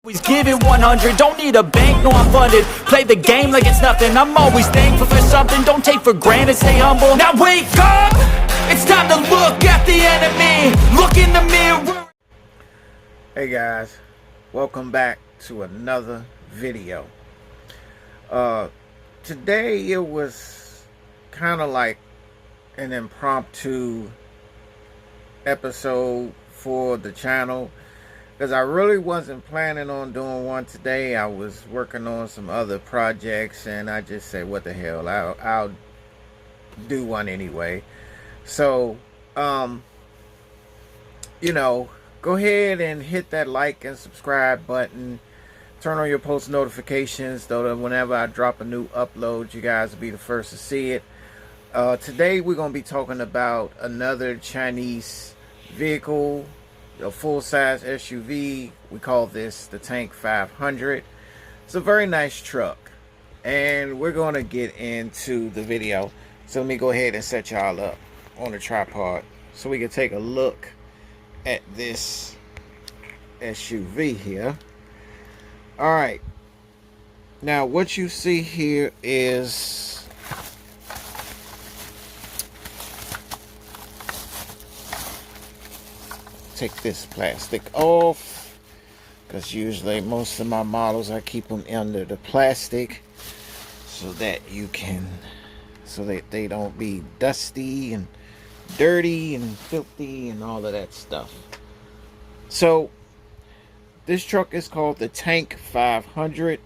Always give it 100, don't need a bank, no I'm funded. Play the game like it's nothing, I'm always thankful for something. Don't take for granted, stay humble. Now wake up, it's time to look at the enemy. Look in the mirror. Hey guys, welcome back to another video. Today it was kind of like an impromptu episode for the channel, because I really wasn't planning on doing one today. I was working on some other projects and I just said, what the hell, I'll do one anyway. So you know, go ahead and hit that like and subscribe button, turn on your post notifications so that whenever I drop a new upload, you guys will be the first to see it. Today we're going to be talking about another Chinese vehicle, a full-size SUV. We call this the Tank 500. It's a very nice truck, and we're going to get into the video. So let me go ahead and set y'all up on the tripod so we can take a look at this SUV here. All right, now what you see here is take this plastic off, because usually most of my models I keep them under the plastic so that they don't be dusty and dirty and filthy and all of that stuff. So this truck is called the Tank 500,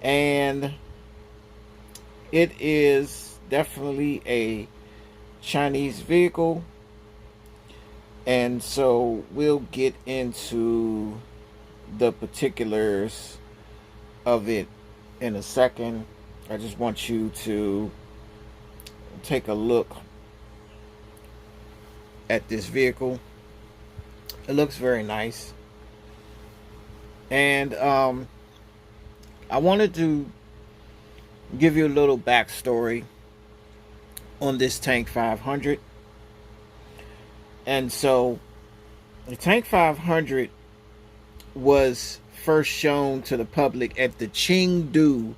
and it is definitely a Chinese vehicle. And so we'll get into the particulars of it in a second. I just want you to take a look at this vehicle. It looks very nice. And I wanted to give you a little backstory on this Tank 500. And so the Tank 500 was first shown to the public at the Chengdu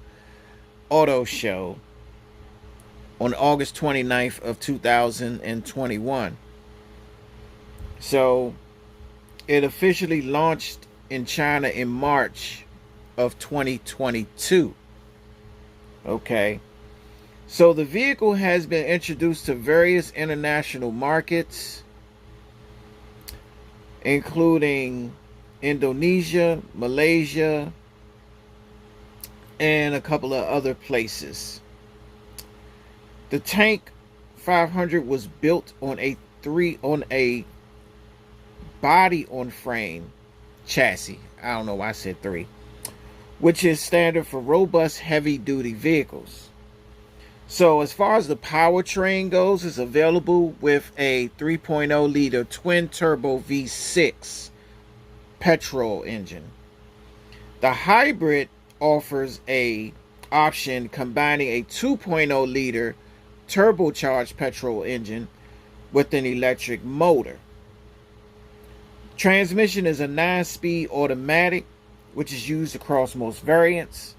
Auto Show on August 29th of 2021. So it officially launched in China in March of 2022. Okay. So the vehicle has been introduced to various international markets, including Indonesia, Malaysia, and a couple of other places. The Tank 500 was built on a body-on-frame chassis. I don't know why I said 3, which is standard for robust heavy-duty vehicles. So as far as the powertrain goes, it's available with a 3.0 liter twin turbo V6 petrol engine. The hybrid offers a option combining a 2.0 liter turbocharged petrol engine with an electric motor. Transmission is a 9-speed automatic, which is used across most variants.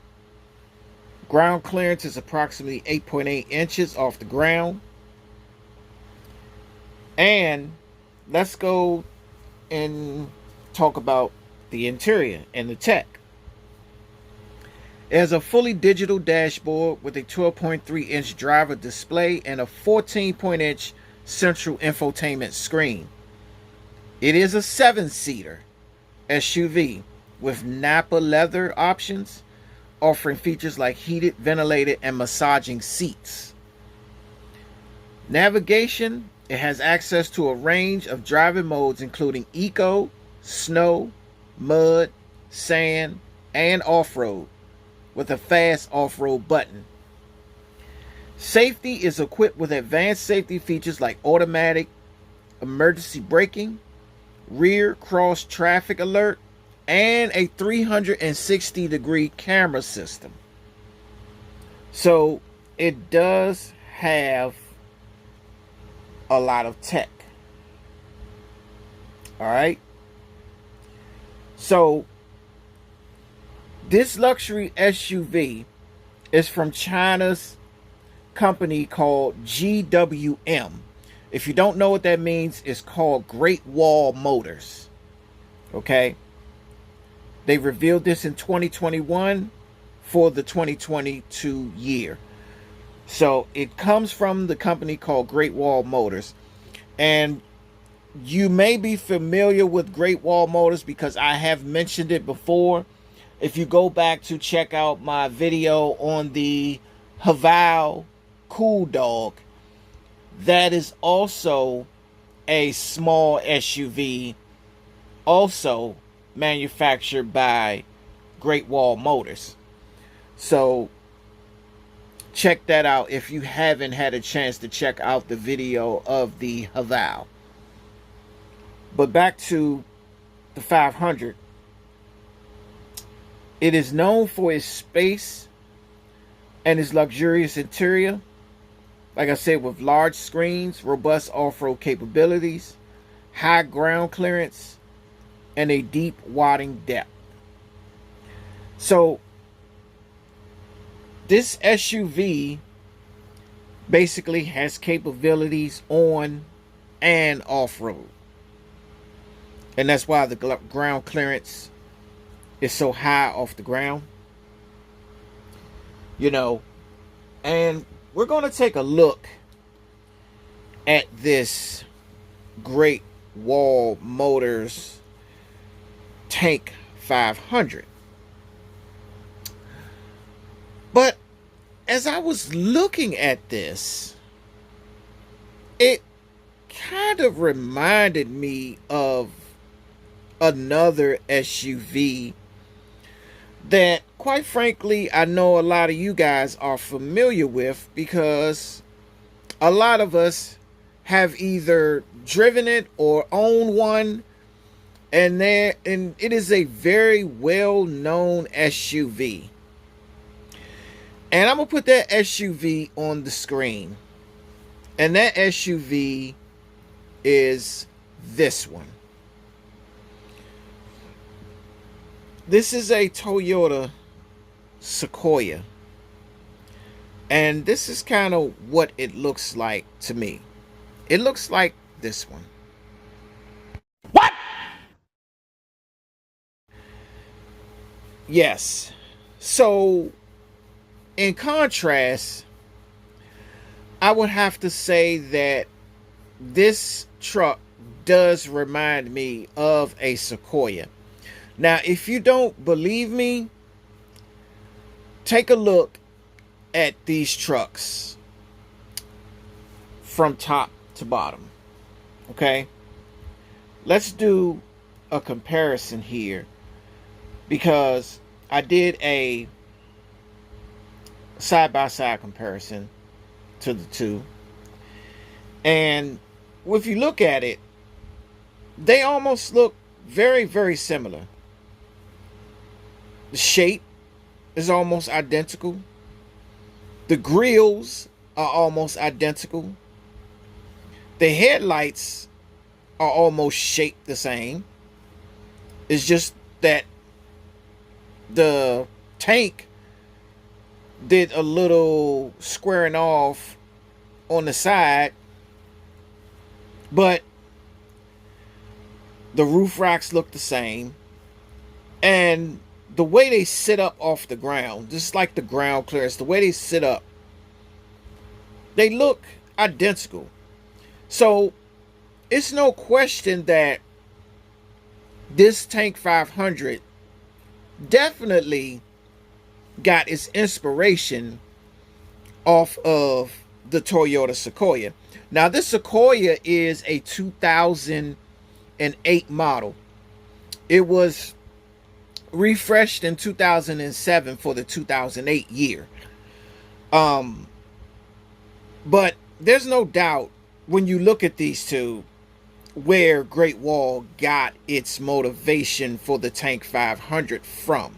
Ground clearance is approximately 8.8 inches off the ground. And let's go and talk about the interior and the tech. It has a fully digital dashboard with a 12.3 inch driver display and a 14-inch central infotainment screen. It is a 7-seater SUV with Nappa leather options, offering features like heated, ventilated, and massaging seats. Navigation, it has access to a range of driving modes including eco, snow, mud, sand, and off-road, with a fast off-road button. Safety is equipped with advanced safety features like automatic emergency braking, rear cross traffic alert, and a 360-degree camera system. So it does have a lot of tech. All right. So This luxury SUV is from China's company called GWM. If you don't know what that means, it's called Great Wall Motors. Okay? They revealed this in 2021 for the 2022 year. So it comes from the company called Great Wall Motors. And you may be familiar with Great Wall Motors because I have mentioned it before. If you go back to check out my video on the Haval Cool Dog, that is also a small SUV, also manufactured by Great Wall Motors. So check that out if you haven't had a chance to check out the video of the Haval. But back to the 500. It is known for its space and its luxurious interior. Like I said, with large screens, robust off-road capabilities, high ground clearance, and a deep wadding depth. So this SUV basically has capabilities on and off-road. And that's why the ground clearance is so high off the ground. You know, and we're going to take a look at this Great Wall Motors Tank 500. But as I was looking at this, it kind of reminded me of another SUV that, quite frankly, I know a lot of you guys are familiar with, because a lot of us have either driven it or own one, and it is a very well-known SUV. And I'm gonna put that SUV on the screen, and that SUV is this one. This is a Toyota Sequoia. And this is kind of what it looks like to me. It looks like this one. What? Yes. So, in contrast, I would have to say that this truck does remind me of a Sequoia. Now, if you don't believe me, take a look at these trucks from top to bottom. Okay? Let's do a comparison here, because I did a side-by-side comparison to the two. And if you look at it, they almost look very, very similar. The shape is almost identical. The grills are almost identical. The headlights are almost shaped the same. It's just that the tank did a little squaring off on the side, but the roof racks look the same, and the way they sit up off the ground, just like the ground clearance, the way they sit up, they look identical. So it's no question that this Tank 500 definitely got its inspiration off of the Toyota Sequoia. Now, this Sequoia is a 2008 model. It was refreshed in 2007 for the 2008 year. But there's no doubt when you look at these two where Great Wall got its motivation for the Tank 500 from.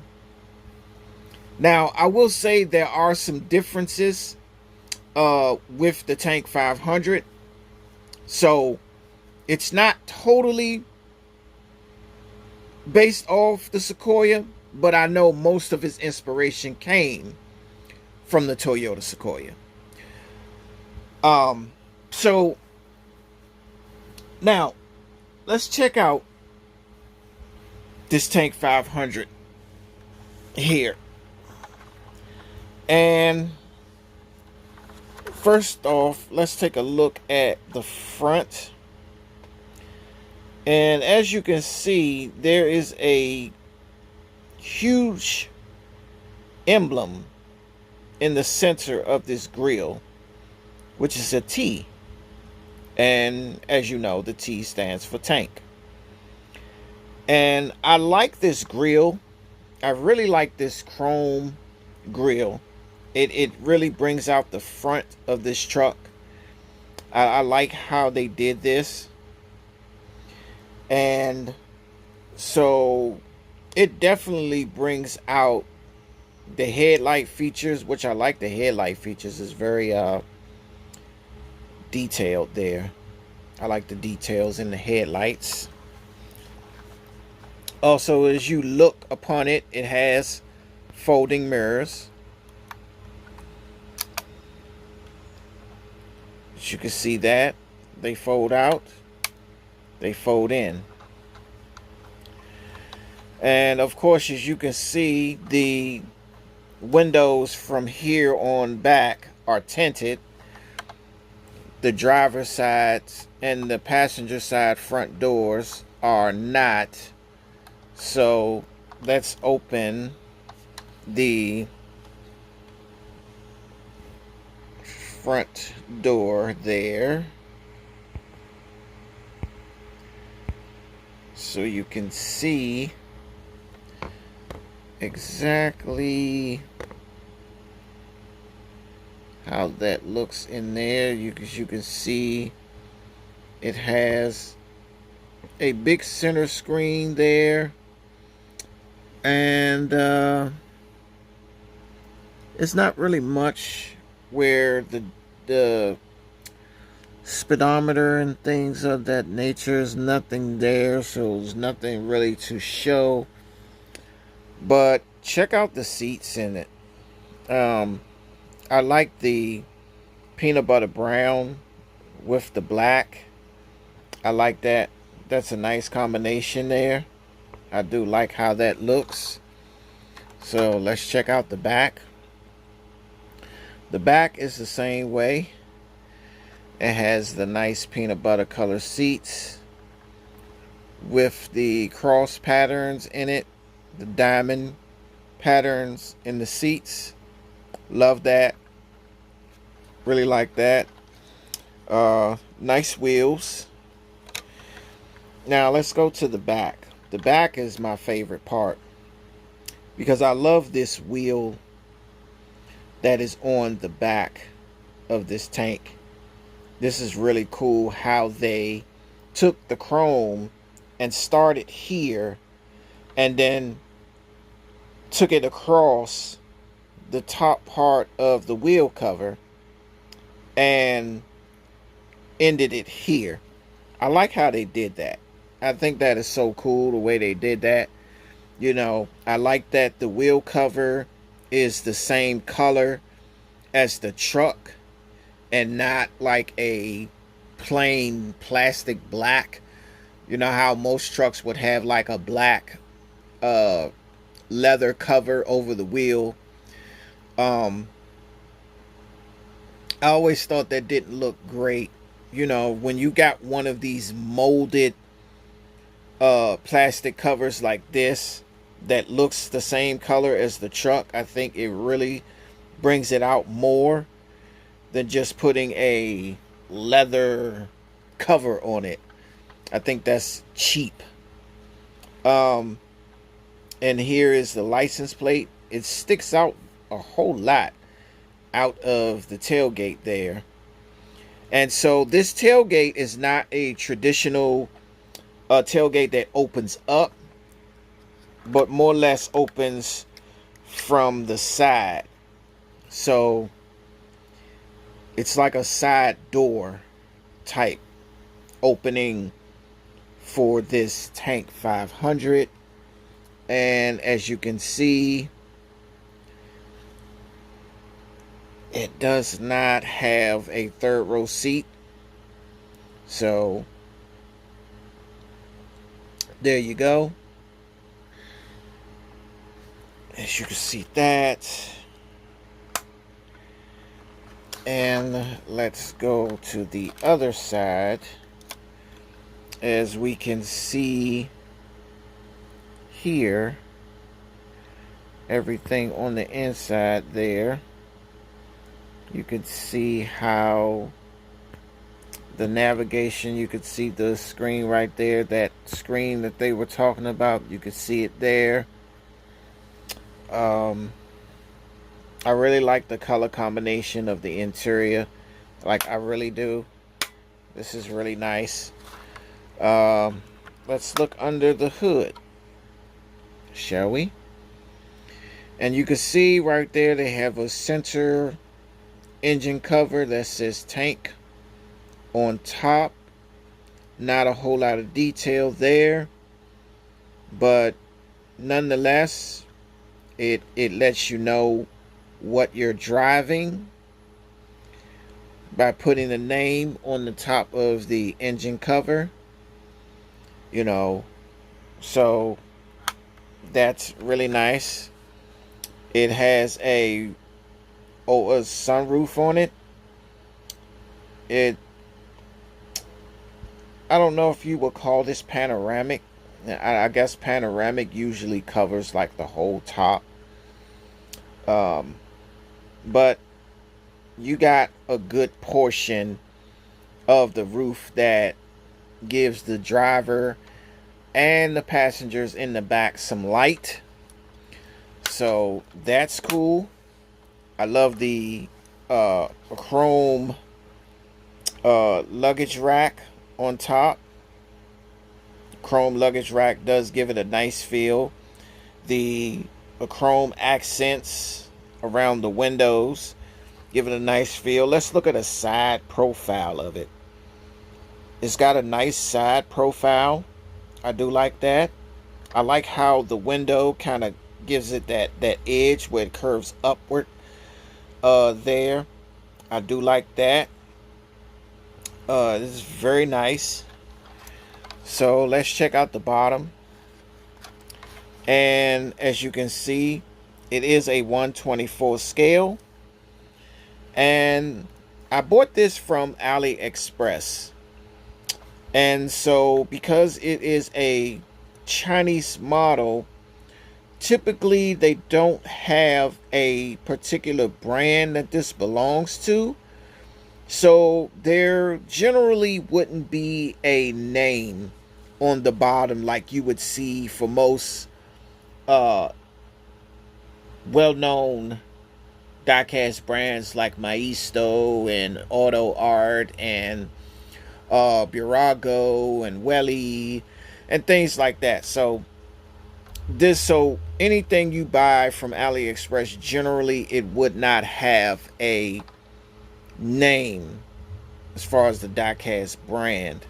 Now, I will say there are some differences with the Tank 500. So it's not totally based off the Sequoia, but I know most of his inspiration came from the Toyota Sequoia. So now let's check out this Tank 500 here. And first off, let's take a look at the front. And as you can see, there is a huge emblem in the center of this grill, which is a T. And as you know, the T stands for tank. And I like this grill. I really like this chrome grill. It really brings out the front of this truck. I like how they did this. And so it definitely brings out the headlight features, which I like. The headlight features is very detailed there. I like the details in the headlights. Also, as you look upon it, it has folding mirrors. As you can see that they fold out, they fold in. And of course, as you can see, the windows from here on back are tinted. The driver's side and the passenger side front doors are not. So let's open the front door there, so you can see exactly how that looks in there. You can see it has a big center screen there, and it's not really much where the speedometer and things of that nature is nothing there, so there's nothing really to show. But check out the seats in it. I like the peanut butter brown with the black. I like that. That's a nice combination there. I do like how that looks. So let's check out the back. The back is the same way. It has the nice peanut butter color seats with the cross patterns in it, the diamond patterns in the seats. Love that. Really like that. Nice wheels. Now let's go to the back. The back is my favorite part because I love this wheel that is on the back of this tank. This is really cool how they took the chrome and started here and then took it across the top part of the wheel cover and ended it here. I like how they did that. I think that is so cool the way they did that. You know, I like that the wheel cover is the same color as the truck and not like a plain plastic black. You know how most trucks would have like a black leather cover over the wheel. I always thought that didn't look great. You know, when you got one of these molded plastic covers like this that looks the same color as the truck, I think it really brings it out more than just putting a leather cover on it. I think that's cheap. And here is the license plate. It sticks out a whole lot out of the tailgate there. And so this tailgate is not a traditional tailgate that opens up, but more or less opens from the side. So it's like a side door type opening for this Tank 500. And as you can see, it does not have a third row seat. So there you go. As you can see that. And let's go to the other side. As we can see here, everything on the inside there. You can see how the navigation, you could see the screen right there, that screen that they were talking about, you could see it there. I really like the color combination of the interior. Like, I really do. This is really nice. Let's look under the hood, shall we? And you can see right there they have a center engine cover that says tank on top. Not a whole lot of detail there, but nonetheless, it lets you know what you're driving by putting the name on the top of the engine cover. You know, so that's really nice. It has a sunroof on it. I don't know if you would call this panoramic. I guess panoramic usually covers like the whole top. But you got a good portion of the roof that gives the driver and the passengers in the back some light. So that's cool. I love the chrome luggage rack on top. Chrome luggage rack does give it a nice feel. The chrome accents around the windows give it a nice feel. Let's look at a side profile of it. It's got a nice side profile. I do like that. I like how the window kind of gives it that edge where it curves upward there. I do like that. This is very nice. So let's check out the bottom. And as you can see, it is a 1/24 scale. And I bought this from AliExpress. And so because it is a Chinese model, typically they don't have a particular brand that this belongs to. So there generally wouldn't be a name on the bottom like you would see for most well-known diecast brands like Maisto and Auto Art and Burago and Welly and things like that. So anything you buy from AliExpress, generally it would not have a name as far as the diecast brand,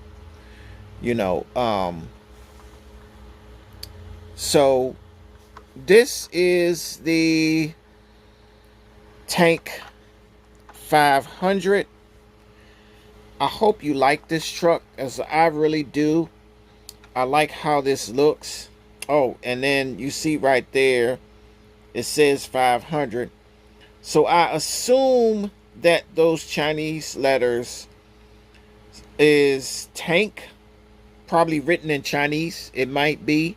you know. So this is the Tank 500. I hope you like this truck, as I really do. I like how this looks. Oh, and then you see right there, it says 500. So I assume that those Chinese letters is tank, probably written in Chinese. It might be,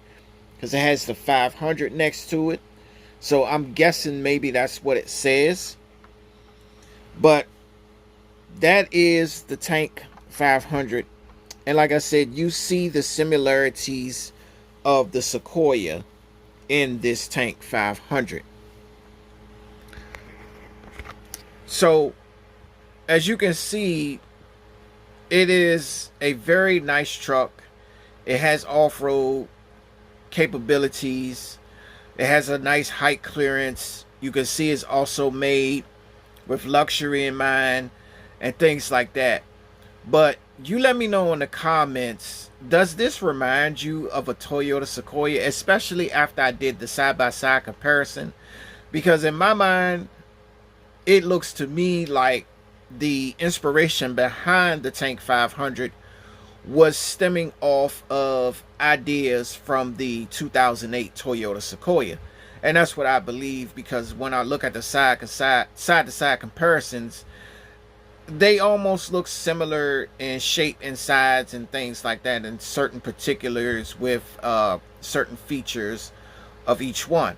because it has the 500 next to it. So I'm guessing maybe that's what it says. But that is the Tank 500. And like I said, you see the similarities of the Sequoia in this Tank 500. So as you can see, it is a very nice truck. It has off-road capabilities. It has a nice height clearance. You can see it's also made with luxury in mind and things like that. But you let me know in the comments, does this remind you of a Toyota Sequoia, especially after I did the side-by-side comparison? Because in my mind, it looks to me like the inspiration behind the Tank 500 was stemming off of ideas from the 2008 Toyota Sequoia. And that's what I believe, because when I look at the side-to-side comparisons, they almost look similar in shape and size and things like that, and certain particulars with certain features of each one.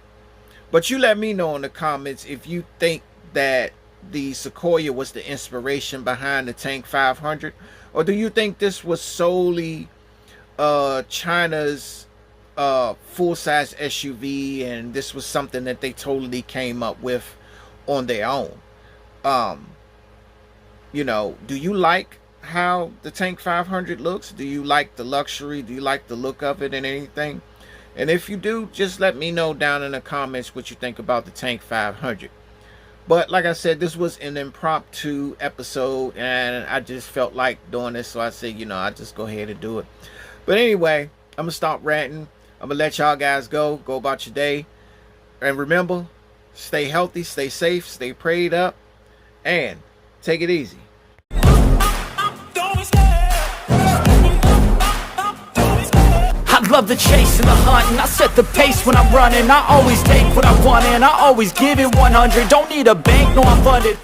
But you let me know in the comments if you think that the Sequoia was the inspiration behind the Tank 500, or do you think this was solely China's full-size SUV, and this was something that they totally came up with on their own? You know, do you like how the Tank 500 looks? Do you like the luxury? Do you like the look of it and anything? And if you do, just let me know down in the comments what you think about the Tank 500. But like I said, this was an impromptu episode, and I just felt like doing this, so I said, you know, I'll just go ahead and do it. But anyway, I'm gonna stop ranting. I'm gonna let y'all guys go about your day, and remember, stay healthy, stay safe, stay prayed up, and take it easy. I love the chase and the hunt, and I set the pace when I'm running. I always take what I want and I always give it 100. Don't need a bank, no, I'm funded.